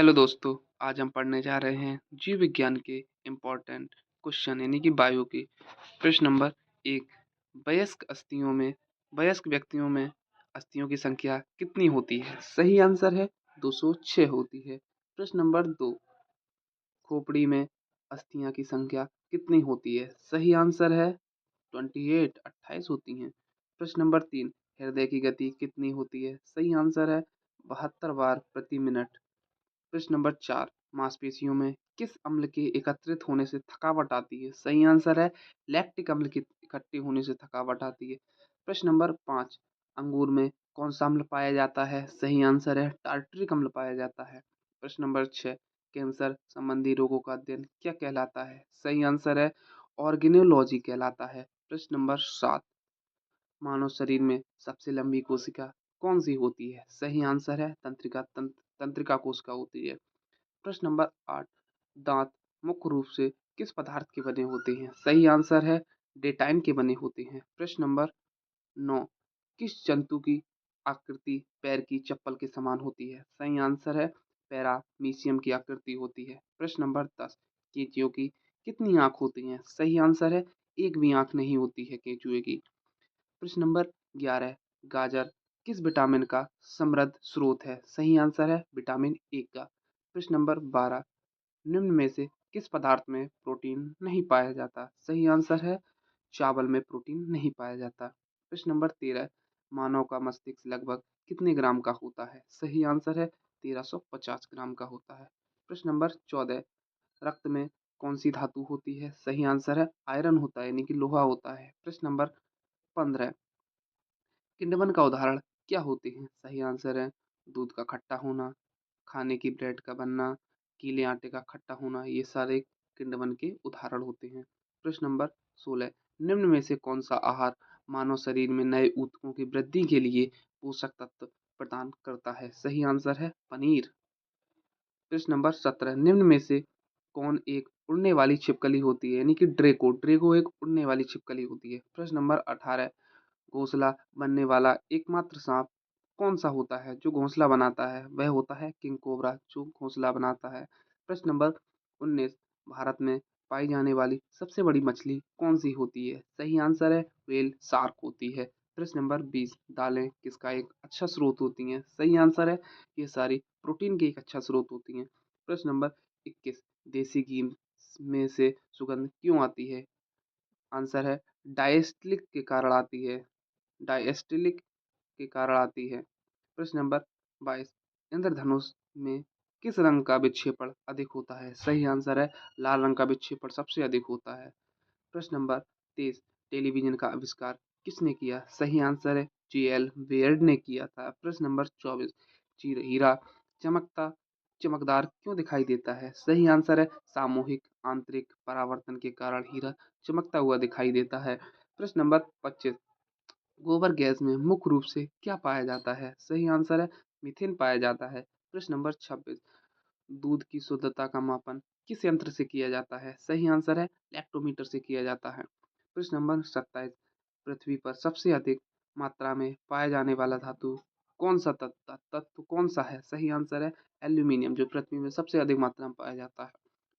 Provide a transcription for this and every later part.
Hello दोस्तों, आज हम पढ़ने जा रहे हैं जीव विज्ञान के इम्पोर्टेंट क्वेश्चन यानी कि बायो के। प्रश्न नंबर 1। वयस्क व्यक्तियों में अस्थियों की संख्या कितनी होती है? सही आंसर है 206 होती है। प्रश्न नंबर 2। खोपड़ी में अस्थियां की संख्या कितनी होती है? सही आंसर है 28 होती हैं। प्रश्न नंबर 3। हृदय की गति कितनी होती है? सही आंसर है 72 बार प्रति मिनट। प्रश्न नंबर 4। मांसपेशियों में किस अम्ल के एकत्रित होने से थकावट आती है? सही आंसर है लैक्टिक अम्ल के इकट्ठे होने से थकावट आती है। प्रश्न नंबर 5। अंगूर में कौन सा अम्ल पाया जाता है? सही आंसर है टार्टरिक अम्ल पाया जाता है। प्रश्न नंबर 6। कैंसर संबंधी रोगों का अध्ययन क्या कहलाता है? सही आंसर है ऑर्गेनोलॉजी कहलाता है। प्रश्न नंबर 7। मानव शरीर में सबसे लंबी कोशिका कौन सी होती है? सही आंसर है तंत्रिका कोशिका होती है। प्रश्न नंबर 8। दांत मुख्य रूप से किस पदार्थ के बने होते हैं? सही आंसर है डेटाइन के बने होते हैं। प्रश्न नंबर 9। किस जंतु की आकृति पैर की चप्पल के समान होती है? सही आंसर है पैरामीशियम की आकृति होती है। प्रश्न नंबर 10। केंचुए की कितनी आंख होती हैं? सही आंसर है एक भी आंख नहीं होती है केंचुए की। प्रश्न नंबर 11। गाजर किस विटामिन का समृद्ध स्रोत है? सही आंसर है विटामिन ए का। प्रश्न नंबर 12। निम्न में से किस पदार्थ में प्रोटीन नहीं पाया जाता? सही आंसर है चावल में प्रोटीन नहीं पाया जाता। प्रश्न नंबर 13। मानव का मस्तिष्क लगभग कितने ग्राम का होता है? सही आंसर है 1350 ग्राम का होता है। प्रश्न नंबर 14। रक्त में कौन सी धातु होती है? सही आंसर है आयरन होता है यानी कि लोहा होता है। प्रश्न नंबर 15। किण्वन का उदाहरण क्या होते हैं? सही आंसर है दूध का खट्टा होना, खाने की ब्रेड का बनना, गीले आटे का खट्टा होना, ये सारे किण्वन के उदाहरण होते हैं। प्रश्न नंबर 16। निम्न में से कौन सा आहार मानव शरीर में नए ऊतकों की वृद्धि के लिए पोषक तत्व प्रदान करता है? सही आंसर है पनीर। प्रश्न नंबर 17। निम्न में से कौन एक उड़ने वाली छिपकली होती है? यानी कि ड्रेगो एक उड़ने वाली छिपकली होती है। प्रश्न नंबर 18। घोंसला बनने वाला एकमात्र सांप कौन सा होता है जो घोंसला बनाता है? वह होता है किंग कोबरा जो घोंसला बनाता है। प्रश्न नंबर 19। भारत में पाई जाने वाली सबसे बड़ी मछली कौन सी होती है? सही आंसर है व्हेल शार्क होती है। प्रश्न नंबर 20। दालें किसका एक अच्छा स्रोत होती हैं? सही आंसर है ये सारी प्रोटीन की एक अच्छा स्रोत होती हैं। प्रश्न नंबर 21। देसी घी में से सुगंध क्यों आती है? आंसर है डायस्टिलिक के कारण आती है। डायस्टिलिक के कारण आती है। प्रश्न नंबर 22। इंद्रधनुष में किस रंग का विक्षेपण अधिक होता है? सही आंसर है लाल रंग का विक्षेपण सबसे अधिक होता है। प्रश्न नंबर 23। टेलीविजन का आविष्कार किसने किया? सही आंसर है J.L. बेयर्ड ने किया था। प्रश्न नंबर 24। हीरा चमकता चमकदार क्यों दिखाई देता है? सही आंसर है सामूहिक आंतरिक परावर्तन के कारण हीरा चमकता हुआ दिखाई देता है। प्रश्न नंबर 25। गोबर गैस में मुख्य रूप से क्या पाया जाता है? सही आंसर है मीथेन पाया जाता है। प्रश्न नंबर 26। दूध की शुद्धता का मापन किस यंत्र से किया जाता है? सही आंसर है लैक्टोमीटर से किया जाता है। प्रश्न नंबर 27। पृथ्वी पर सबसे अधिक मात्रा में पाया जाने वाला धातु कौन सा तत्व कौन सा है? सही आंसर है एल्यूमिनियम जो पृथ्वी में सबसे अधिक मात्रा में पाया जाता है।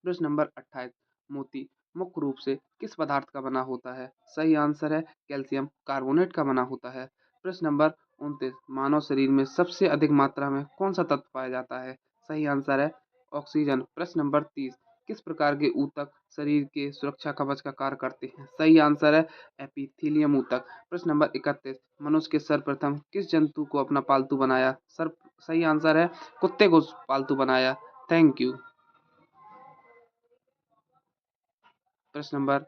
प्रश्न नंबर 28। मोती मुख्य रूप से किस पदार्थ का बना होता है? सही आंसर है कैल्शियम कार्बोनेट का बना होता है। प्रश्न नंबर 29। मानव शरीर में सबसे अधिक मात्रा में कौन सा तत्व पाया जाता है? सही आंसर है ऑक्सीजन। प्रश्न नंबर 30। किस प्रकार के ऊतक शरीर के सुरक्षा कवच का कार्य करते हैं? सही आंसर है एपिथेलियम ऊतक। प्रश्न नंबर 31। मनुष्य के सर्वप्रथम किस जंतु को अपना पालतू बनाया? सही आंसर है कुत्ते को पालतू बनाया। Thank you. प्रश्न नंबर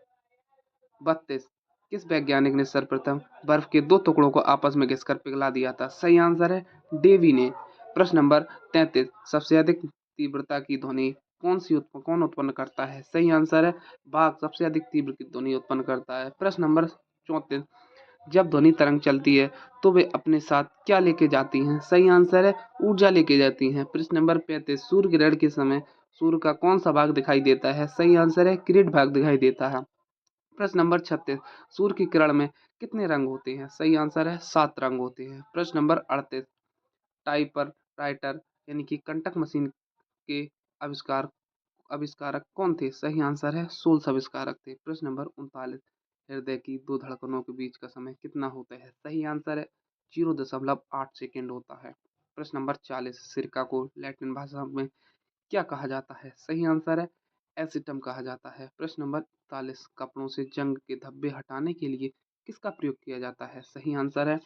32। किस वैज्ञानिक ने सर्वप्रथम बर्फ के दो टुकड़ों को आपस में घिसकर पिघला दिया था? सही आंसर है डेवी ने। प्रश्न नंबर 33। सबसे अधिक तीव्रता की ध्वनि कौन उत्पन्न करता है? सही आंसर है बाघ सबसे अधिक तीव्र की ध्वनि उत्पन्न करता है। प्रश्न नंबर 34। जब ध्वनि तरंग चलती है तो वे अपने साथ क्या लेके जाती हैं? सही आंसर है ऊर्जा लेके जाती हैं। प्रश्न नंबर 35। सूर्य ग्रहण के समय सूर्य का कौन सा भाग दिखाई देता है? सही आंसर है किरीट भाग दिखाई देता है। प्रश्न नंबर 36। सूर्य की किरण में कितने रंग होते हैं? सही आंसर है 7 रंग होते हैं। प्रश्न नंबर 38। टाइपर राइटर यानी कि कंटक मशीन के आविष्कार आविष्कारक कौन थे? सही आंसर है सोल्स आविष्कारक थे। प्रश्न नंबर 39, हृदय की दो धड़कनों के बीच का समय कितना होता है? सही आंसर है 0.8 सेकेंड होता है। प्रश्न नंबर 40, सिरका को लैटिन भाषा में क्या कहा जाता है? सही आंसर है एसिटम कहा जाता है। प्रश्न नंबर 41, कपड़ों से जंग के धब्बे हटाने के लिए किसका प्रयोग किया जाता है? सही आंसर है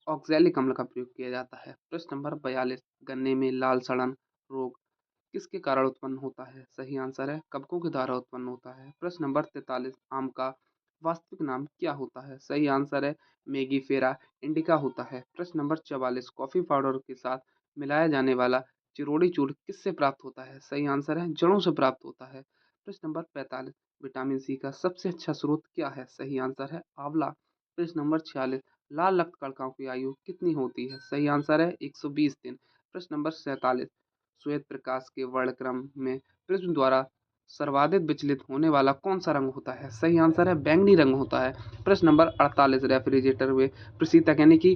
ऑक्सैलिक अम्ल का प्रयोग किया जाता है। प्रश्न नंबर 42, गन्ने में लाल सड़न रोग किसके कारण उत्पन्न होता है? सही आंसर है कवकों के द्वारा उत्पन्न होता है। प्रश्न नंबर 43, आम का वास्तविक नाम क्या होता है? सही आंसर है मेगीफेरा इंडिका होता है। प्रश्न नंबर 44, कॉफी पाउडर के साथ मिलाया जाने वाला चिरोड़ी चूर्ण किससे प्राप्त होता है? सही आंसर है जड़ों से प्राप्त होता है। प्रश्न नंबर 45, विटामिन सी का सबसे अच्छा स्रोत क्या है? सही आंसर है आंवला। प्रश्न नंबर 46, लाल रक्त कणिकाओं की आयु कितनी होती है? सही आंसर है 120 दिन। प्रश्न नंबर 47, श्वेत प्रकाश के वर्णक्रम में प्रिज्म द्वारा सर्वाधिक विचलित होने वाला कौन सा रंग होता है? सही आंसर है बैंगनी रंग होता है। प्रश्न नंबर 48, रेफ्रिजरेटर में प्रशीतक यानी कि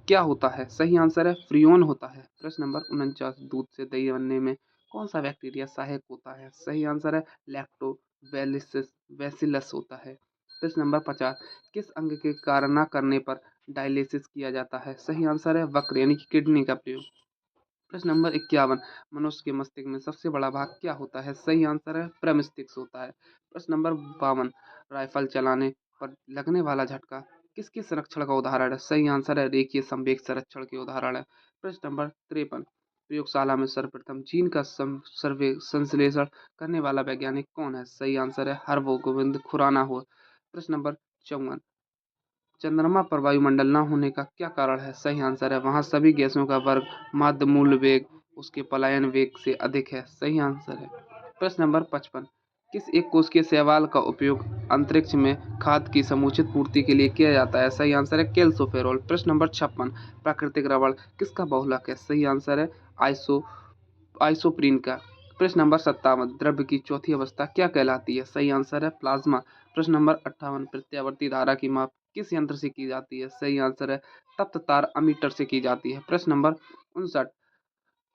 क्या होता है? सही आंसर है फ्रियोन होता है। प्रश्न नंबर 49, दूध से दही बनने में कौन सा बैक्टीरिया सहायक होता है? सही आंसर है लैक्टोबैसिलस बैसिलस होता है। प्रश्न नंबर 50, किस अंग के कार्य न करने पर डायलिसिस किया जाता है? सही आंसर है वक्र यानी कि किडनी का प्रयोग। प्रश्न नंबर 51, मनुष्य के मस्तिष्क में सबसे बड़ा भाग क्या होता है? सही आंसर है प्रमस्तिष्क होता है। प्रश्न नंबर 52, राइफल चलाने पर लगने वाला झटका किसके संरक्षण का उदाहरण है? सही आंसर है रेखीय संवेग संरक्षण के उदाहरण है। प्रश्न नंबर 53, प्रयोगशाला में सर्वप्रथम जीन का सर्वे संश्लेषण करने वाला वैज्ञानिक कौन है? सही आंसर है हरगोविंद खुराना हो। प्रश्न नंबर 54, चंद्रमा पर वायुमंडल न होने का क्या कारण है? सही आंसर है वहां सभी गैसों का वर्ग माध्य मूल वेग उसके पलायन वेग से अधिक है। सही आंसर है। प्रश्न नंबर 55, किस एक कोशिकीय शैवाल का उपयोग अंतरिक्ष में खाद्य की समुचित पूर्ति के लिए किया जाता है? सही आंसर है कैल्सोफेरोल। प्रश्न नंबर 56, प्राकृतिक रबड़ किसका बहुलक है? सही आंसर है आइसो आइसोप्रीन का। प्रश्न नंबर 57, द्रव्य की चौथी अवस्था क्या कहलाती है? सही आंसर है प्लाज्मा। प्रश्न नंबर 58, प्रत्यावर्ती धारा की माप किस यंत्र से की जाती है? सही आंसर है तप्त तार अमीटर से की जाती है। प्रश्न नंबर 59,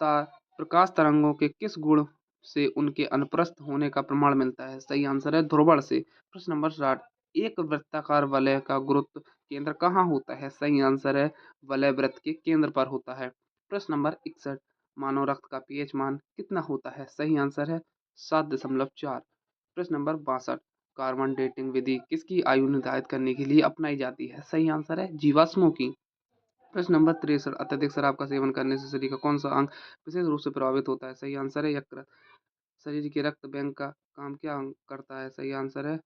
तार प्रकाश तरंगों के किस गुण से उनके अनुप्रस्थ होने का प्रमाण मिलता है? सही आंसर है ध्रुवण से। प्रश्न नंबर 60, एक वृत्ताकार वलय का गुरुत्व केंद्र कहाँ होता है? सही आंसर है वलय वृत्त के केंद्र पर होता है। प्रश्न नंबर 61, मानव रक्त का पीएच मान कितना होता है? सही आंसर है 7.4। प्रश्न नंबर 62, कार्बन डेटिंग विधि किसकी आयु निर्धारित करने के लिए अपनाई जाती है? सही आंसर है जीवाश्मों की। प्रश्न नंबर 63, अत्यधिक शराब का सेवन करने से शरीर का कौन सा अंग विशेष रूप से प्रभावित होता है? सही आंसर है यकृत। शरीर के रक्त बैंक का काम क्या करता है? सही आंसर है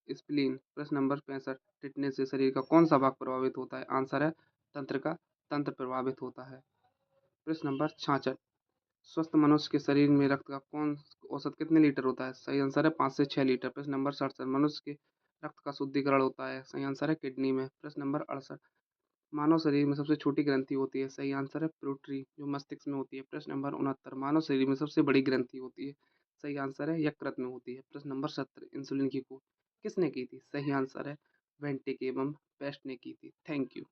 स्प्लीन। प्रश्न नंबर 65, टिटनेस से शरीर का कौन सा भाग प्रभावित होता है? आंसर है तंत्र प्रभावित होता है। प्रश्न नंबर 66, स्वस्थ मनुष्य के शरीर में रक्त का कौन औसत कितने लीटर होता है? सही आंसर है 5 से 6 लीटर। प्रश्न नंबर 67, मनुष्य के रक्त का शुद्धिकरण होता है? सही आंसर है किडनी में। प्रश्न नंबर 68, मानव शरीर में सबसे छोटी ग्रंथि होती है? सही आंसर है प्यूटरी जो मस्तिष्क में होती है। प्रश्न नंबर 69, मानव शरीर में सबसे बड़ी ग्रंथि होती है? सही आंसर है यकृत में होती है। प्रश्न नंबर 70, इंसुलिन की खोज किसने की थी? सही आंसर है वेंटिक एवं पेस्ट ने की थी। Thank you.